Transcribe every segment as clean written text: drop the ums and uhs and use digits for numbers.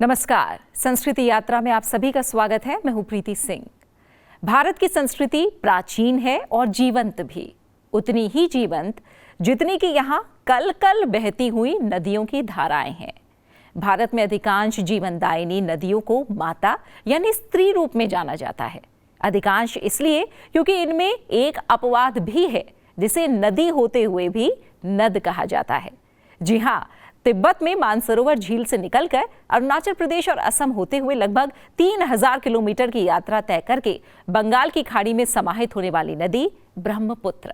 नमस्कार, संस्कृति यात्रा में आप सभी का स्वागत है। मैं हूं प्रीति सिंह। भारत की संस्कृति प्राचीन है और जीवंत भी, उतनी ही जीवंत जितनी कि यहाँ कल कल बहती हुई नदियों की धाराएं हैं। भारत में अधिकांश जीवनदायिनी नदियों को माता यानी स्त्री रूप में जाना जाता है। अधिकांश इसलिए क्योंकि इनमें एक अपवाद भी है जिसे नदी होते हुए भी नद कहा जाता है। जी हाँ, तिब्बत में मानसरोवर झील से निकलकर अरुणाचल प्रदेश और असम होते हुए लगभग 3000 किलोमीटर की यात्रा तय करके बंगाल की खाड़ी में समाहित होने वाली नदी ब्रह्मपुत्र।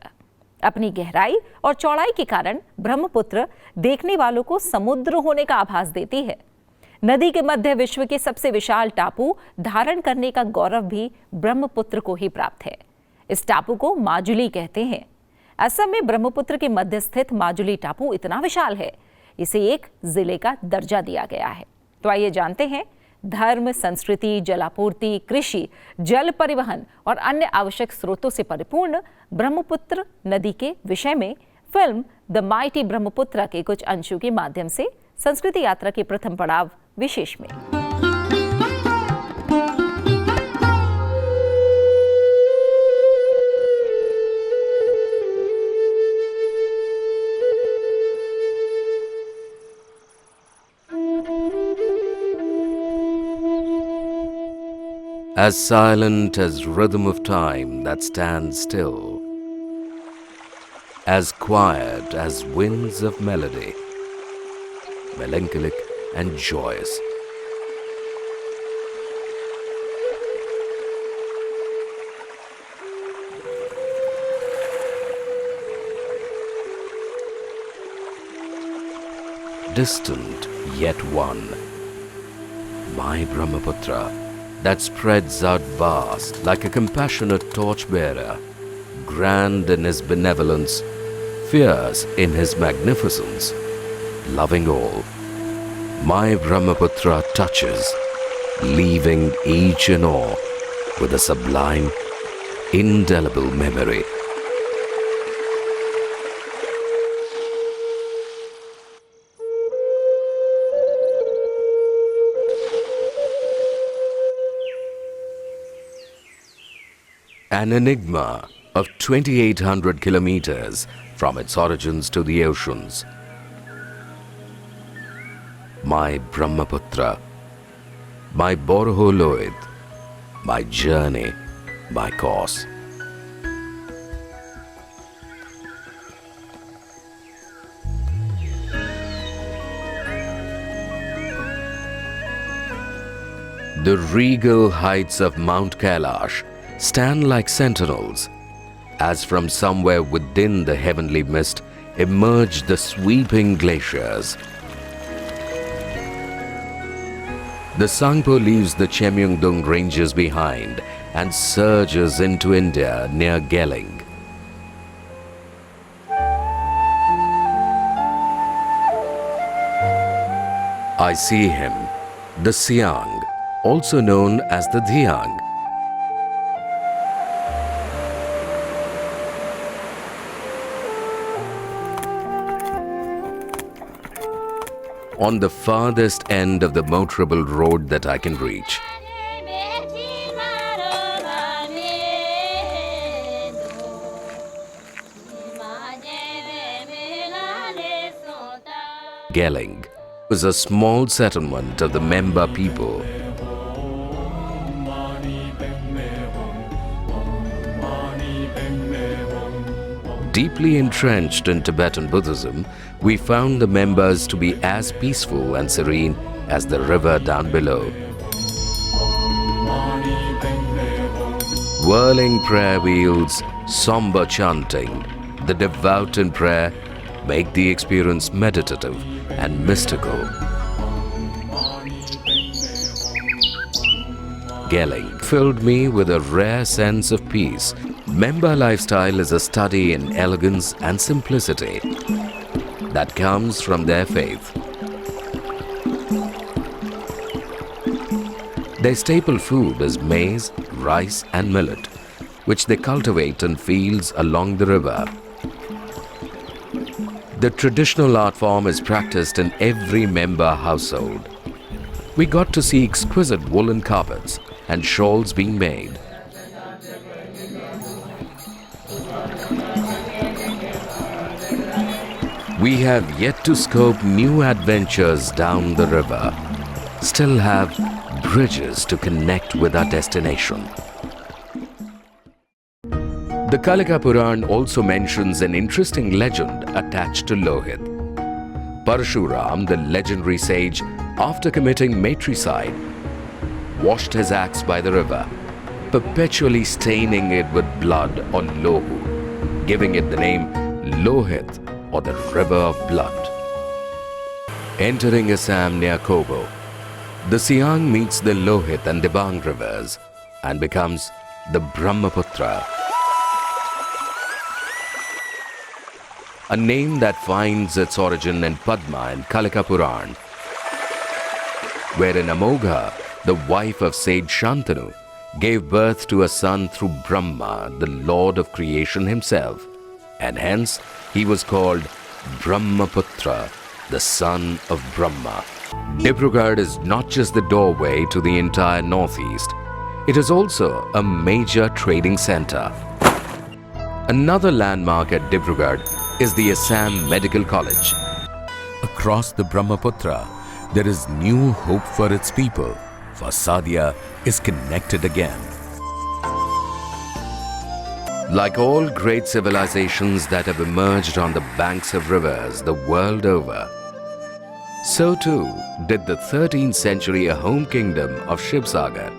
अपनी गहराई और चौड़ाई के कारण ब्रह्मपुत्र देखने वालों को समुद्र होने का आभास देती है। नदी के मध्य विश्व के सबसे विशाल टापू धारण करने का गौरव भी ब्रह्मपुत्र को ही प्राप्त है। इस टापू को माजुली कहते हैं। असम में ब्रह्मपुत्र के मध्य स्थित माजुली टापू इतना विशाल है, इसे एक जिले का दर्जा दिया गया है। तो आइए जानते हैं धर्म, संस्कृति, जलापूर्ति, कृषि, जल परिवहन और अन्य आवश्यक स्रोतों से परिपूर्ण ब्रह्मपुत्र नदी के विषय में फिल्म द माइटी ब्रह्मपुत्र के कुछ अंशों के माध्यम से संस्कृति यात्रा के प्रथम पड़ाव विशेष में। As silent as rhythm of time that stands still, as quiet as winds of melody, melancholic and joyous. Distant yet one, my Brahmaputra, that spreads out vast like a compassionate torchbearer, grand in his benevolence, fierce in his magnificence, loving all. My Brahmaputra touches, leaving each and all with a sublime, indelible memory. An enigma of 2,800 kilometers from its origins to the oceans. My Brahmaputra, my Borholoid, my journey, my course. The regal heights of Mount Kailash stand like sentinels, as from somewhere within the heavenly mist emerge the sweeping glaciers. The Sangpo leaves the Chemyungdung ranges behind and surges into India near Geling. I see him, the Siang, also known as the Dhiang. On the farthest end of the motorable road that I can reach. Geling was a small settlement of the Memba people. Deeply entrenched in Tibetan Buddhism, we found the members to be as peaceful and serene as the river down below. Whirling prayer wheels, somber chanting, the devout in prayer make the experience meditative and mystical. Geling filled me with a rare sense of peace. Member lifestyle is a study in elegance and simplicity that comes from their faith. Their staple food is maize, rice and millet, which they cultivate in fields along the river. The traditional art form is practiced in every member household. we got to see exquisite woolen carpets and shawls being made. We have yet to scope new adventures down the river, still have bridges to connect with our destination. The Kalika Puran also mentions an interesting legend attached to Lohit. Parshuram, the legendary sage, after committing matricide, washed his axe by the river, perpetually staining it with blood or Lohu, giving it the name Lohit, or the river of blood. Entering Assam near Kobo, the Siang meets the Lohit and Dibang rivers and becomes the Brahmaputra, a name that finds its origin in Padma and Kalika Puran, wherein Amogha, the wife of sage Shantanu, gave birth to a son through Brahma, the lord of creation himself, and hence he was called Brahmaputra, the son of Brahma. Dibrugarh is not just the doorway to the entire northeast, it is also a major trading center. Another landmark at Dibrugarh is the Assam Medical College. Across the Brahmaputra, there is new hope for its people, for Sadia is connected again. Like all great civilizations that have emerged on the banks of rivers the world over, so too did the 13th century home kingdom of Shivsagar.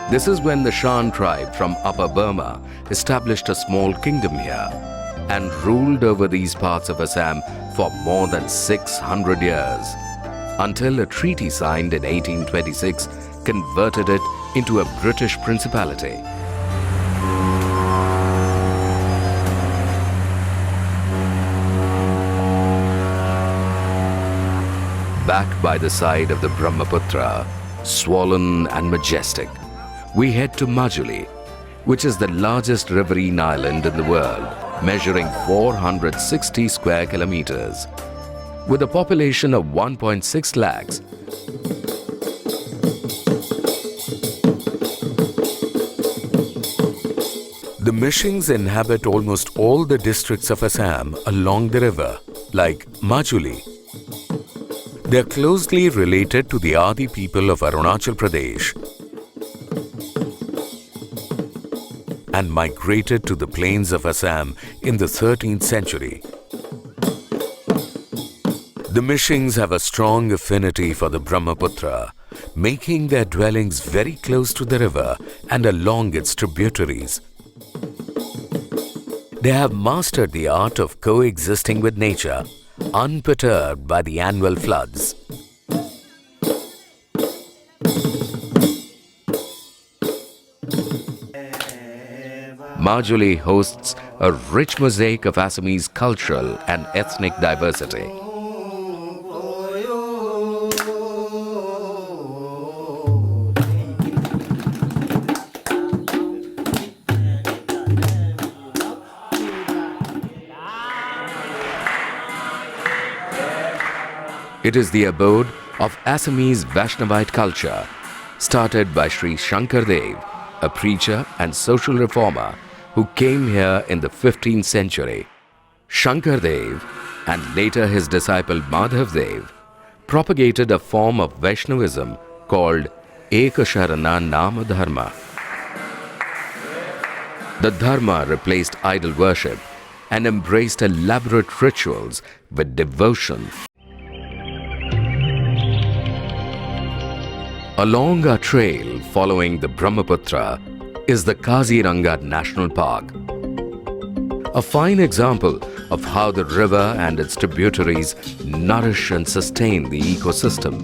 This is when the Shan tribe from Upper Burma established a small kingdom here and ruled over these parts of Assam for more than 600 years, until a treaty signed in 1826 converted it into a British principality. Back by the side of the Brahmaputra, swollen and majestic, we head to Majuli, which is the largest riverine island in the world, measuring 460 square kilometers. With a population of 1.6 lakhs, the Mishings inhabit almost all the districts of Assam along the river, like Majuli. They are closely related to the Adi people of Arunachal Pradesh and migrated to the plains of Assam in the 13th century. The Mishings have a strong affinity for the Brahmaputra, making their dwellings very close to the river and along its tributaries. They have mastered the art of coexisting with nature, unperturbed by the annual floods. Majuli hosts a rich mosaic of Assamese cultural and ethnic diversity. It is the abode of Assamese Vaishnavite culture, started by Sri Shankar Dev, a preacher and social reformer who came here in the 15th century. Shankar Dev, and later his disciple Madhav Dev, propagated a form of Vaishnavism called Ekasharana Nama Dharma. The Dharma replaced idol worship and embraced elaborate rituals with devotion. Along our trail following the Brahmaputra is the Kaziranga National Park, a fine example of how the river and its tributaries nourish and sustain the ecosystem.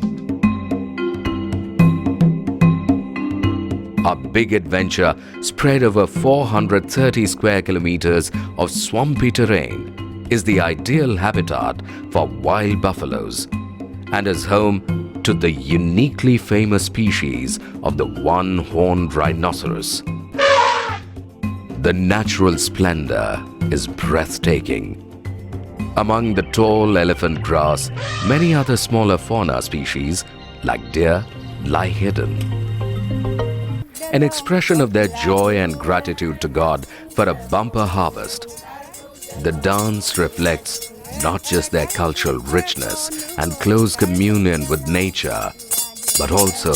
Our big adventure spread over 430 square kilometers of swampy terrain is the ideal habitat for wild buffaloes and is home to the uniquely famous species of the one-horned rhinoceros. The natural splendor is breathtaking. Among the tall elephant grass, many other smaller fauna species like deer, lie hidden. An expression of their joy and gratitude to God for a bumper harvest. The dance reflects not just their cultural richness and close communion with nature, but also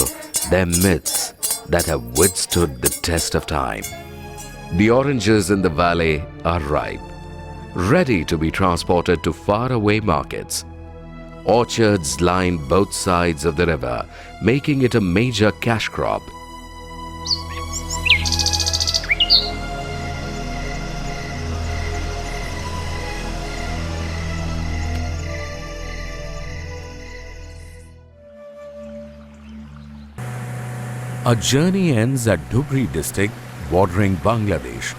their myths that have withstood the test of time. The oranges in the valley are ripe, ready to be transported to faraway markets. Orchards line both sides of the river, making it a major cash crop. Our journey ends at Dhubri district, bordering Bangladesh.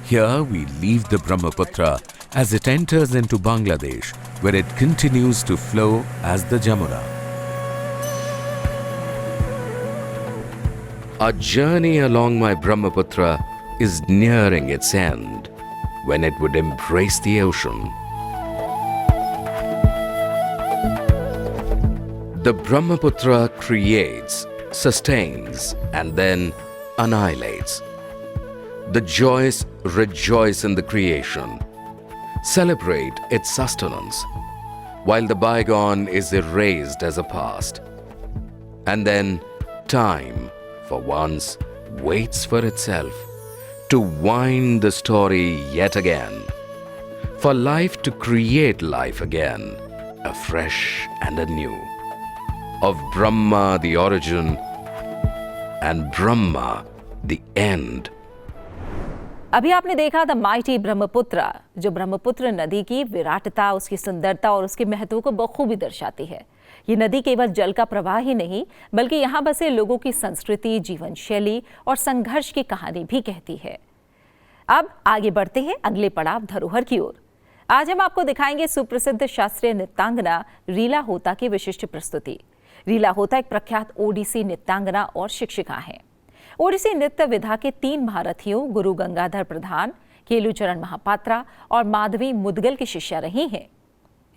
Here we leave the Brahmaputra as it enters into Bangladesh, where it continues to flow as the Jamuna. Our journey along my Brahmaputra is nearing its end, when it would embrace the ocean. The Brahmaputra creates, sustains, and then annihilates. The joyous rejoice in the creation, celebrate its sustenance, while the bygone is erased as a past. And then time, for once, waits for itself to wind the story yet again, for life to create life again, afresh and anew. Of Brahma the origin and Brahma the end. अभी आपने देखा the mighty Brahmaputra, जो ब्रह्मपुत्र नदी की विराटता, उसकी सुंदरता और उसके महत्व को बखूबी दर्शाती है। ये नदी केवल जल का प्रवाह ही नहीं, बल्कि यहाँ बसे लोगों की संस्कृति, जीवन शैली और संघर्ष की कहानी भी कहती है। अब आगे बढ़ते हैं अगले पड़ाव धरोहर की ओर। आज हम आपको दिखाएंगे सुप्रसिद्ध शास्त्रीय नृत्यांगना रीला होता की विशिष्ट प्रस्तुति। रीला होता एक प्रख्यात ओडिसी नृत्यांगना और शिक्षिका हैं। ओडिसी नृत्य विधा के 3 महारथियों गुरु गंगाधर प्रधान, केलुचरण महापात्रा और माधवी मुदगल की शिष्या रही हैं।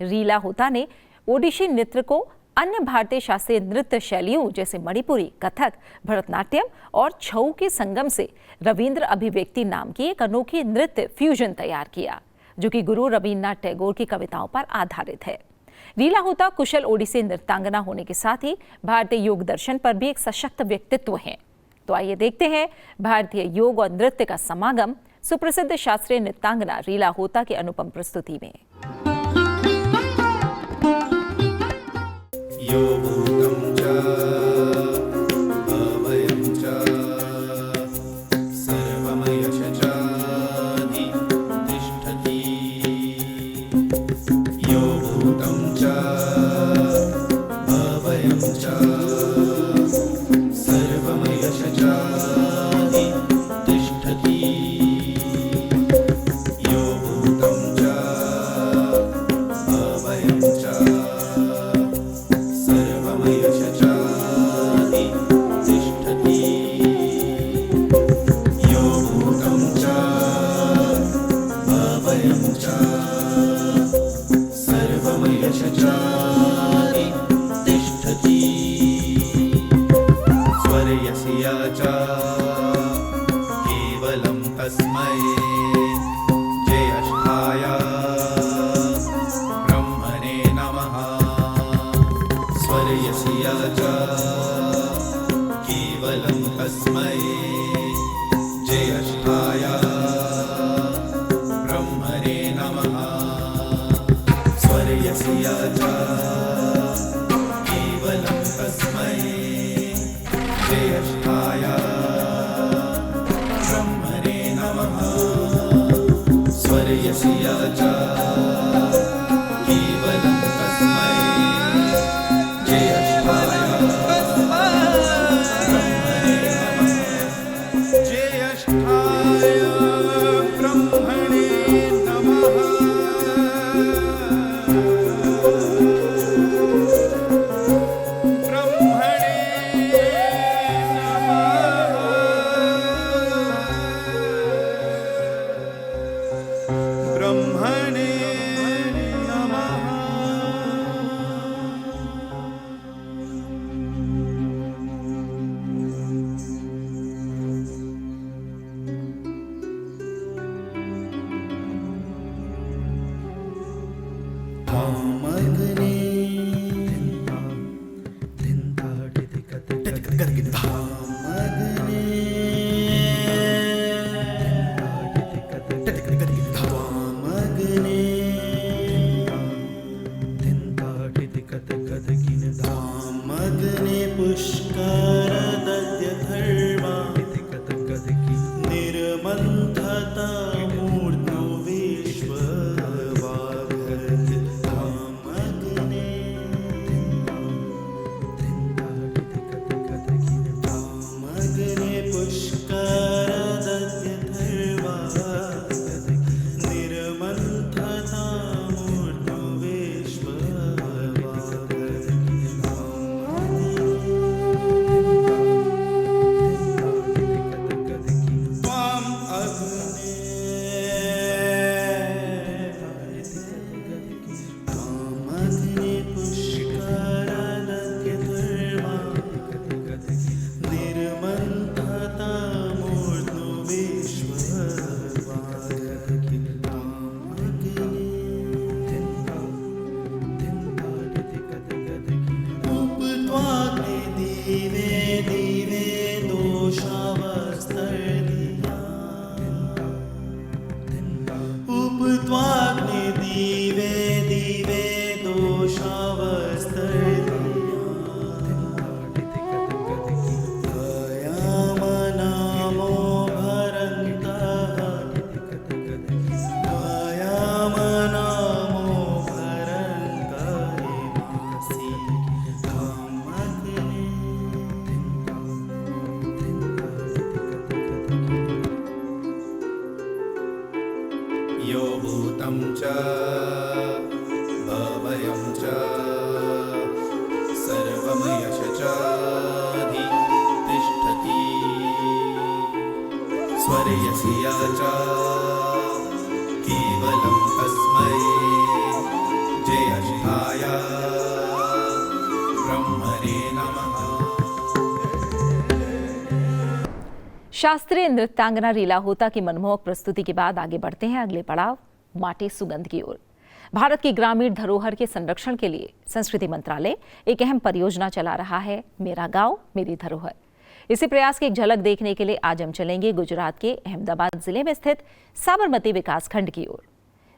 रीला होता ने ओडिसी नृत्य को अन्य भारतीय शास्त्रीय नृत्य शैलियों जैसे मणिपुरी, कथक, भरतनाट्यम और छऊ के संगम से रविंद्र अभिव्यक्ति नाम की एक अनोखी नृत्य फ्यूजन तैयार किया, जो कि गुरु रवींद्रनाथ टैगोर की कविताओं पर आधारित है। रीला होता कुशल ओडिसी नृत्यांगना होने के साथ ही भारतीय योग दर्शन पर भी एक सशक्त व्यक्तित्व हैं। तो आइए देखते हैं भारतीय योग और नृत्य का समागम सुप्रसिद्ध शास्त्रीय नृत्यांगना रीला होता की अनुपम प्रस्तुति में। यो भूतं च भवयं च सर्वमयश च तिष्ठति स्वर्यस्य च केवलं तस्मै जयष्ठाय ब्रह्मणे नमः। शास्त्रीय नृत्यांगना रीला होता की मनमोहक प्रस्तुति के बाद आगे बढ़ते हैं अगले पड़ाव माटी सुगंध की ओर। भारत की ग्रामीण धरोहर के संरक्षण के लिए संस्कृति मंत्रालय एक अहम परियोजना चला रहा है, मेरा गांव मेरी धरोहर। इसी प्रयास की एक झलक देखने के लिए आज हम चलेंगे गुजरात के अहमदाबाद जिले में स्थित साबरमती विकासखंड की ओर।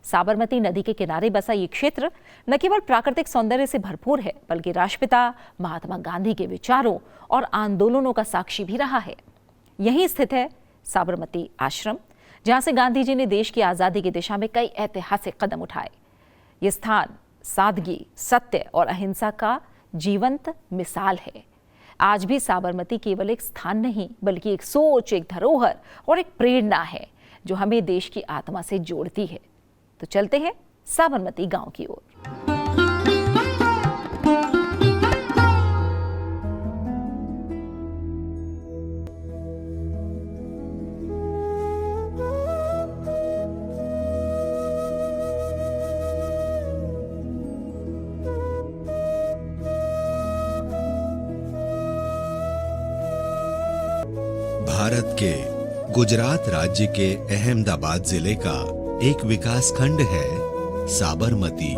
साबरमती नदी के किनारे बसा ये क्षेत्र न केवल प्राकृतिक सौंदर्य से भरपूर है, बल्कि राष्ट्रपिता महात्मा गांधी के विचारों और आंदोलनों का साक्षी भी रहा है। यहीं स्थित है साबरमती आश्रम, जहां से गांधी जी ने देश की आजादी की दिशा में कई ऐतिहासिक कदम उठाए। ये स्थान सादगी, सत्य और अहिंसा का जीवंत मिसाल है। आज भी साबरमती केवल एक स्थान नहीं, बल्कि एक सोच, एक धरोहर और एक प्रेरणा है जो हमें देश की आत्मा से जोड़ती है। तो चलते हैं साबरमती गांव की ओर। भारत के गुजरात राज्य के अहमदाबाद जिले का एक विकासखंड है साबरमती।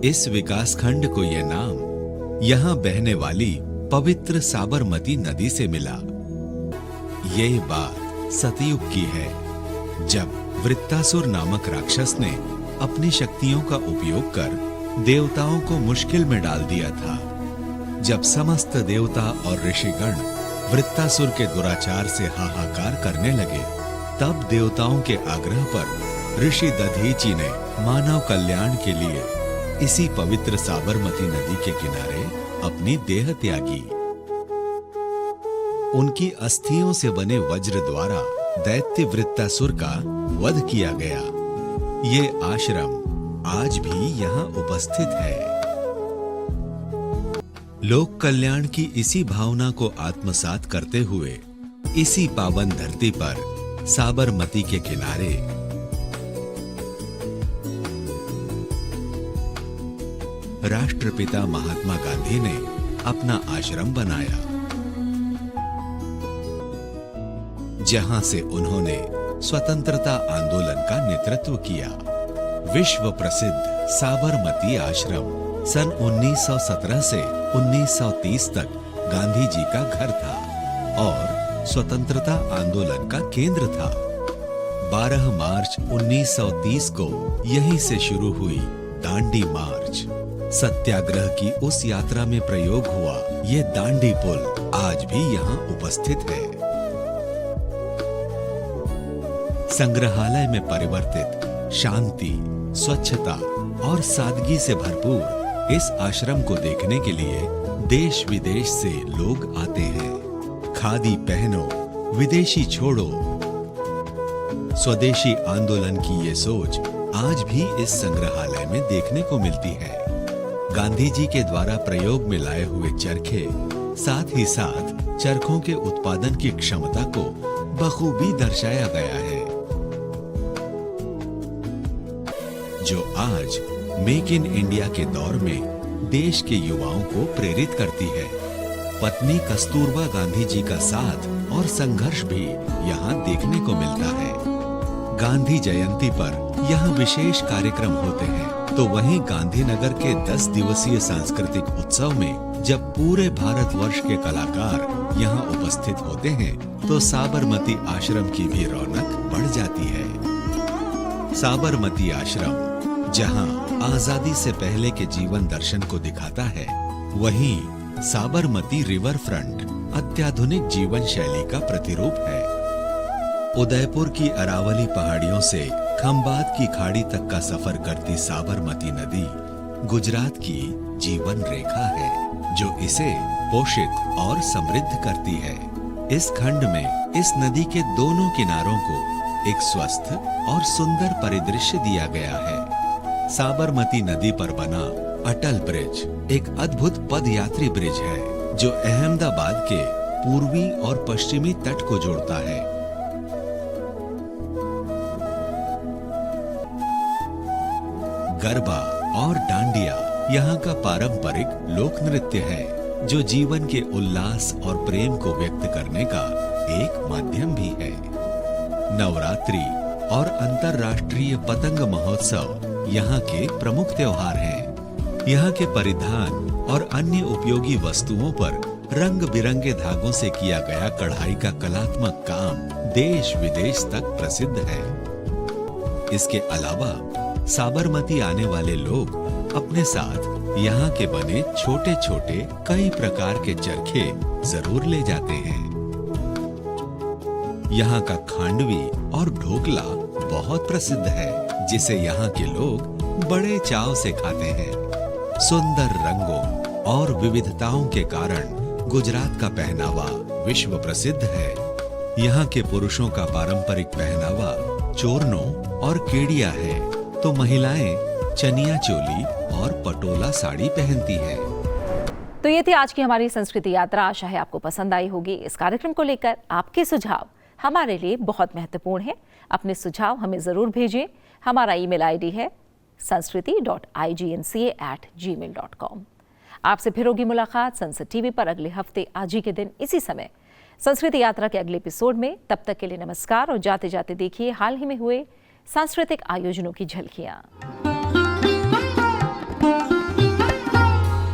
इस विकासखंड को यह नाम यहाँ बहने वाली पवित्र साबरमती नदी से मिला। ये बात सतयुग की है, जब वृत्तासुर नामक राक्षस ने अपनी शक्तियों का उपयोग कर देवताओं को मुश्किल में डाल दिया था। जब समस्त देवता और ऋषिगण वृत्तासुर के दुराचार से हाहाकार करने लगे, तब देवताओं के आग्रह पर ऋषि दधीचि ने मानव कल्याण के लिए इसी पवित्र साबरमती नदी के किनारे अपनी देह त्यागी। उनकी अस्थियों से बने वज्र द्वारा दैत्य वृत्तासुर का वध किया गया। ये आश्रम आज भी यहाँ उपस्थित है। लोक कल्याण की इसी भावना को आत्मसात करते हुए इसी पावन धरती पर साबरमती के किनारे राष्ट्रपिता महात्मा गांधी ने अपना आश्रम बनाया, जहां से उन्होंने स्वतंत्रता आंदोलन का नेतृत्व किया। विश्व प्रसिद्ध साबरमती आश्रम सन 1917 से 1930 तक गांधी जी का घर था और स्वतंत्रता आंदोलन का केंद्र था। 12 मार्च 1930 को यहीं से शुरू हुई दांडी मार्च। सत्याग्रह की उस यात्रा में प्रयोग हुआ ये दांडी पुल आज भी यहाँ उपस्थित है। संग्रहालय में परिवर्तित शांति, स्वच्छता और सादगी से भरपूर इस आश्रम को देखने के लिए देश विदेश से लोग आते हैं। खादी पहनो, विदेशी छोड़ो। स्वदेशी आंदोलन की ये सोच आज भी इस संग्रहालय में देखने को मिलती है। गांधी जी के द्वारा प्रयोग में लाए हुए चरखे, साथ ही साथ चरखों के उत्पादन की क्षमता को बखूबी दर्शाया गया है, जो आज मेक इन इंडिया के दौर में देश के युवाओं को प्रेरित करती है। पत्नी कस्तूरबा गांधी जी का साथ और संघर्ष भी यहाँ देखने को मिलता है। गांधी जयंती पर यहाँ विशेष कार्यक्रम होते हैं, तो वहीं गांधीनगर के 10 दिवसीय सांस्कृतिक उत्सव में जब पूरे भारतवर्ष के कलाकार यहाँ उपस्थित होते हैं, तो साबरमती आश्रम की भी रौनक बढ़ जाती है। साबरमती आश्रम जहां आजादी से पहले के जीवन दर्शन को दिखाता है, वहीं साबरमती रिवर फ्रंट अत्याधुनिक जीवन शैली का प्रतिरूप है। उदयपुर की अरावली पहाड़ियों से खंबात की खाड़ी तक का सफर करती साबरमती नदी गुजरात की जीवन रेखा है, जो इसे पोषित और समृद्ध करती है। इस खंड में इस नदी के दोनों किनारों को एक स्वस्थ और सुंदर परिदृश्य दिया गया है। साबरमती नदी पर बना अटल ब्रिज एक अद्भुत पदयात्री ब्रिज है जो अहमदाबाद के पूर्वी और पश्चिमी तट को जोड़ता है। गरबा और डांडिया यहाँ का पारंपरिक लोक नृत्य है जो जीवन के उल्लास और प्रेम को व्यक्त करने का एक माध्यम भी है। नवरात्रि और अंतर्राष्ट्रीय पतंग महोत्सव यहाँ के प्रमुख त्योहार हैं। यहाँ के परिधान और अन्य उपयोगी वस्तुओं पर रंग बिरंगे धागों से किया गया कढ़ाई का कलात्मक काम देश विदेश तक प्रसिद्ध है। इसके अलावा साबरमती आने वाले लोग अपने साथ यहाँ के बने छोटे छोटे कई प्रकार के चरखे जरूर ले जाते हैं। यहाँ का खांडवी और ढोकला बहुत प्रसिद्ध है जिसे यहाँ के लोग बड़े चाव से खाते हैं। सुंदर रंगों और विविधताओं के कारण गुजरात का पहनावा विश्व प्रसिद्ध है। यहाँ के पुरुषों का पारंपरिक पहनावा चोरनो और केडिया है तो महिलाएं चनिया चोली और पटोला साड़ी पहनती हैं। तो ये थी आज की हमारी संस्कृति यात्रा। आशा है आपको पसंद आई होगी। इस कार्यक्रम को लेकर आपके सुझाव हमारे लिए बहुत महत्वपूर्ण है। अपने सुझाव हमें जरूर भेजें। हमारा ईमेल आईडी है sanskriti.ignca@gmail.com। आपसे फिर होगी मुलाकात संसद टीवी पर अगले हफ्ते आज ही के दिन इसी समय संस्कृति यात्रा के अगले एपिसोड में। तब तक के लिए नमस्कार और जाते जाते देखिए हाल ही में हुए सांस्कृतिक आयोजनों की झलकियां।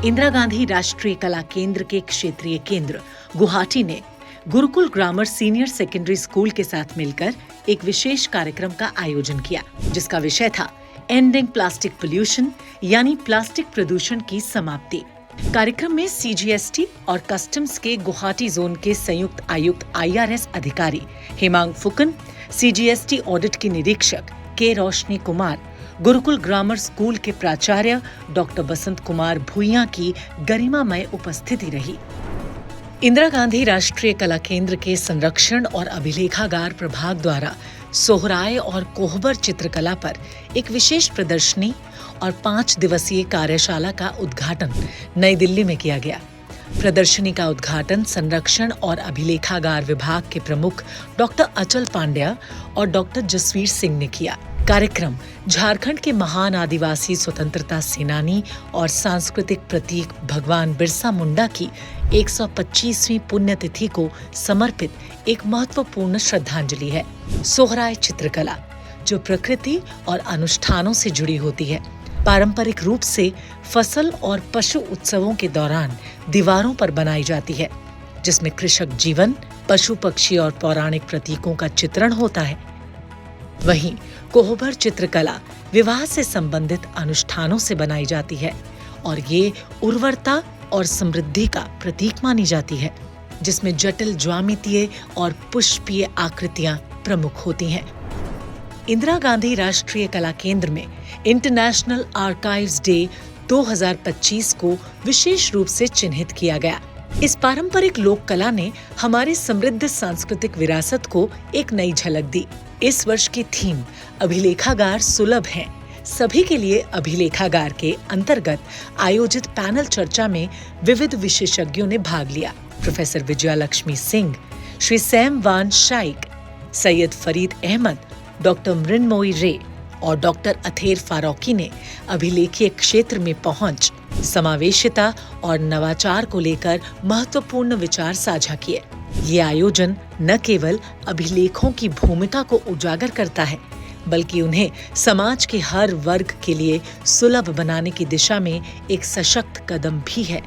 इंदिरा गांधी राष्ट्रीय कला केंद्र के क्षेत्रीय केंद्र गुवाहाटी ने Gurukul grammar senior secondary school के साथ मिलकर एक विशेष कार्यक्रम का आयोजन किया जिसका विषय था एंडिंग प्लास्टिक पोल्यूशन यानी प्लास्टिक प्रदूषण की समाप्ति। कार्यक्रम में सीजीएसटी और कस्टम्स के गुवाहाटी जोन के संयुक्त आयुक्त IRS अधिकारी हेमांग फुकन, सीजीएसटी ऑडिट की निरीक्षक के रोशनी कुमार, गुरुकुल ग्रामर स्कूल के प्राचार्य डॉक्टर बसंत कुमार भुइयां की गरिमामय उपस्थिति रही। इंदिरा गांधी राष्ट्रीय कला केंद्र के संरक्षण और अभिलेखागार प्रभाग द्वारा सोहराय और कोहबर चित्रकला पर एक विशेष प्रदर्शनी और 5 दिवसीय कार्यशाला का उद्घाटन नई दिल्ली में किया गया। प्रदर्शनी का उद्घाटन संरक्षण और अभिलेखागार विभाग के प्रमुख डॉक्टर अचल पांड्या और डॉक्टर जसवीर सिंह ने किया। कार्यक्रम झारखंड के महान आदिवासी स्वतंत्रता सेनानी और सांस्कृतिक प्रतीक भगवान बिरसा मुंडा की 125वीं पुण्यतिथि को समर्पित एक महत्वपूर्ण श्रद्धांजलि है। सोहराय चित्रकला जो प्रकृति और अनुष्ठानों से जुड़ी होती है, पारंपरिक रूप से फसल और पशु उत्सवों के दौरान दीवारों पर बनाई जाती है, जिसमें कृषक जीवन, पशु पक्षी और पौराणिक प्रतीकों का चित्रण होता है। वहीं कोहबर चित्रकला विवाह से संबंधित अनुष्ठानों से बनाई जाती है और ये उर्वरता और समृद्धि का प्रतीक मानी जाती है, जिसमें जटिल ज्यामितीय और पुष्पीय आकृतियां प्रमुख होती हैं। इंदिरा गांधी राष्ट्रीय कला केंद्र में इंटरनेशनल आर्काइव्स डे 2025 को विशेष रूप से चिन्हित किया गया। इस पारंपरिक लोक कला ने हमारी समृद्ध सांस्कृतिक विरासत को एक नई झलक दी। इस वर्ष की थीम अभिलेखागार सुलभ है। सभी के लिए अभिलेखागार के अंतर्गत आयोजित पैनल चर्चा में विविध विशेषज्ञों ने भाग लिया। प्रोफेसर विजयालक्ष्मी सिंह, श्री सैम वान शाइक, सैयद फरीद अहमद, डॉक्टर मृण्मयी रे और डॉक्टर अथेर फारूकी ने अभिलेखीय क्षेत्र में पहुंच समावेशिता और नवाचार को लेकर महत्वपूर्ण विचार साझा किए। ये आयोजन न केवल अभिलेखों की भूमिका को उजागर करता है, बल्कि उन्हें समाज के हर वर्ग के लिए सुलभ बनाने की दिशा में एक सशक्त कदम भी है।